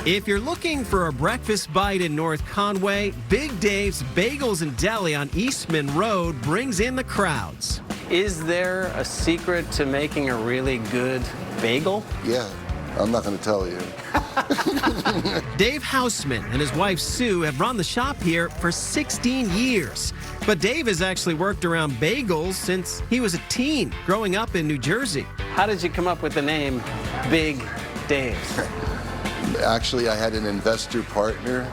If you're looking for a breakfast bite in North Conway, Big Dave's Bagels and Deli on Eastman Road brings in the crowds. Is there a secret to making a really good bagel? Yeah, I'm not going to tell you. Dave Hausman and his wife Sue have run the shop here for 16 years. But Dave has actually worked around bagels since he was a teen growing up in New Jersey. How did you come up with the name Big Dave's? Actually, I had an investor partner,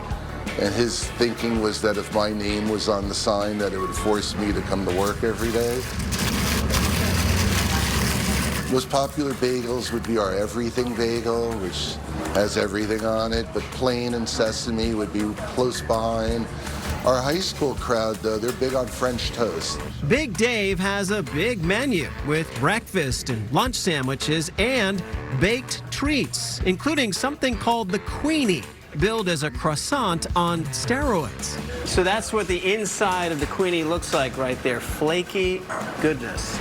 and his thinking was that if my name was on the sign, that it would force me to come to work every day. Most popular bagels would be our Everything Bagel, which has everything on it, but plain and sesame would be close behind. Our high school crowd, though, they're big on French toast. Big Dave has a big menu with breakfast and lunch sandwiches and baked treats, including something called the Queenie, billed as a croissant on steroids. So that's what the inside of the Queenie looks like right there. Flaky goodness.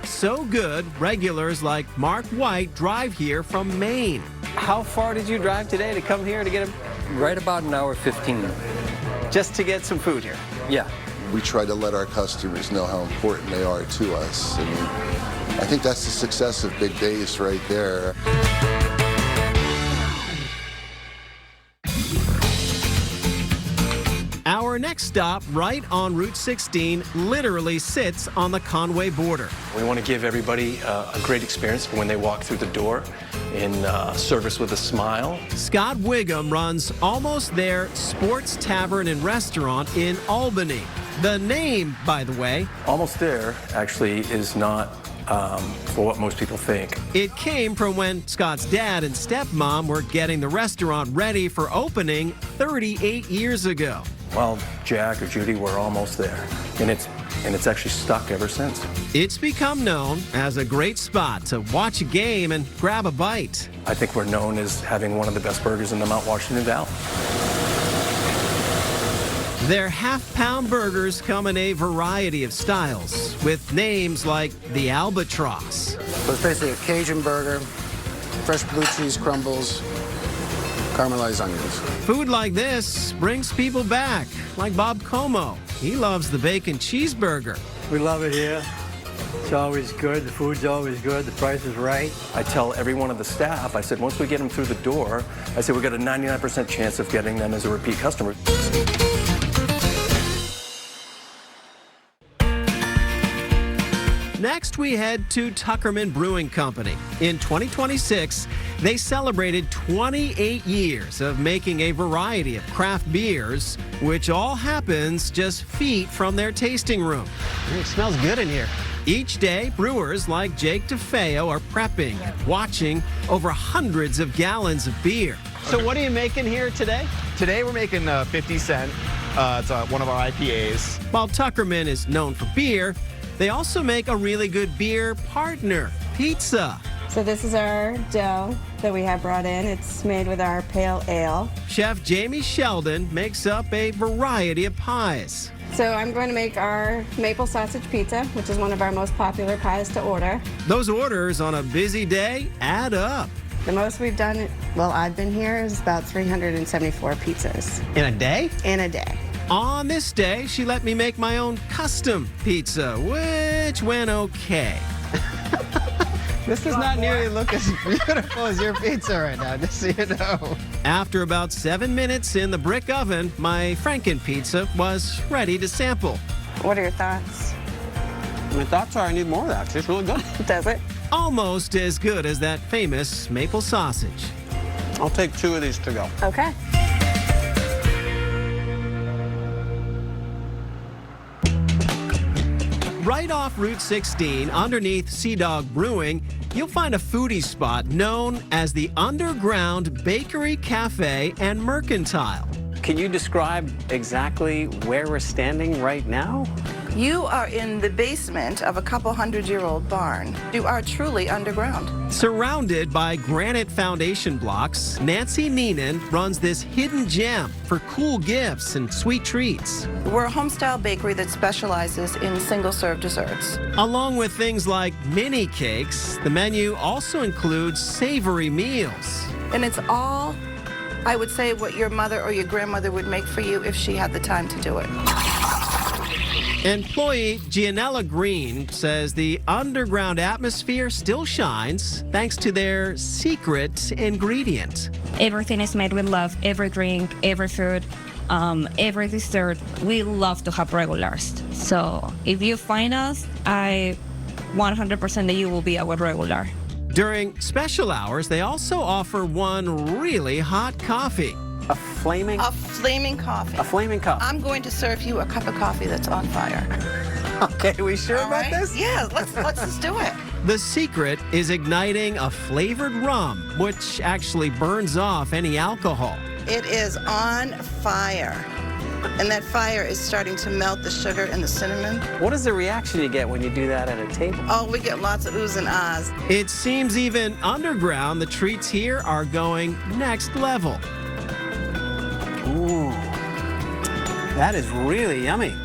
So good, regulars like Mark White drive here from Maine. How far did you drive today to come here to get a... Right about an hour 15. Just to get some food here? Yeah. We try to let our customers know how important they are to us. I mean, I think that's the success of Big Dave's right there. Our next stop, right on Route 16, literally sits on the Conway border. We want to give everybody a great experience when they walk through the door in service with a smile. Scott Wiggum runs Almost There Sports Tavern and Restaurant in Albany. The name, by the way, Almost There actually is not for what most people think. it came from when Scott's dad and stepmom were getting the restaurant ready for opening 38 years ago. Well, Jack or Judy were almost there, and it's actually stuck ever since. It's become known as a great spot to watch a game and grab a bite. I think we're known as having one of the best burgers in the Mount Washington Valley. Their half-pound burgers come in a variety of styles, with names like the Albatross, So it's basically a Cajun burger, fresh blue cheese crumbles, caramelized onions. Food like this brings people back, like Bob Como. He loves the bacon cheeseburger. We love it here. It's always good. The food's always good. The price is right. I tell every one of the staff, I said, once we get them through the door, I said, we've got a 99% chance of getting them as a repeat customer. Next, we head to Tuckerman Brewing Company. In 2026, they celebrated 28 years of making a variety of craft beers, which all happens just feet from their tasting room. It smells good in here. Each day, brewers like Jake DeFeo are prepping and watching over hundreds of gallons of beer. So what are you making here today? Today we're making 50 Cent. It's one of our IPAs. While Tuckerman is known for beer, they also make a really good beer partner, pizza. So this is our dough that we have brought in. It's made with our pale ale. Chef Jamie Sheldon makes up a variety of pies. So I'm going to make our maple sausage pizza, which is one of our most popular pies to order. Those orders on a busy day add up. The most we've done, well, I've been here, is about 374 pizzas In a day? in a day. On this day, she let me make my own custom pizza, which went okay. This does not nearly look as beautiful as your pizza right now, just so you know. After about 7 minutes in the brick oven, my Franken pizza was ready to sample. What are your thoughts? My thoughts are I need more of that. It's really good. Does it? Almost as good as that famous maple sausage. I'll take 2 of these to go. Okay. Right off Route 16, underneath Sea Dog Brewing, you'll find a foodie spot known as the Underground Bakery Cafe and Mercantile. Can you describe exactly where we're standing right now? You are in the basement of a couple 100-year-old barn. You are truly underground. Surrounded by granite foundation blocks, Nancy Neenan runs this hidden gem for cool gifts and sweet treats. We're a home-style bakery that specializes in single-serve desserts. Along with things like mini cakes, the menu also includes savory meals. And it's all, I would say, what your mother or your grandmother would make for you if she had the time to do it. Employee Gianella Green says the underground atmosphere still shines thanks to their secret ingredient. Everything is made with love. Every drink, every food, every dessert. We love to have regulars. So if you find us, I 100% that you will be our regular. During special hours, they also offer one really hot coffee. A flaming coffee. A flaming cup. I'm going to serve you a cup of coffee that's on fire. Okay, we sure All about right? this? Yeah, let's just do it. The secret is igniting a flavored rum, which actually burns off any alcohol. It is on fire. And that fire is starting to melt the sugar and the cinnamon. What is the reaction you get when you do that at a table? Oh, we get lots of oohs and ahs. It seems even underground, the treats here are going next level. Ooh, that is really yummy.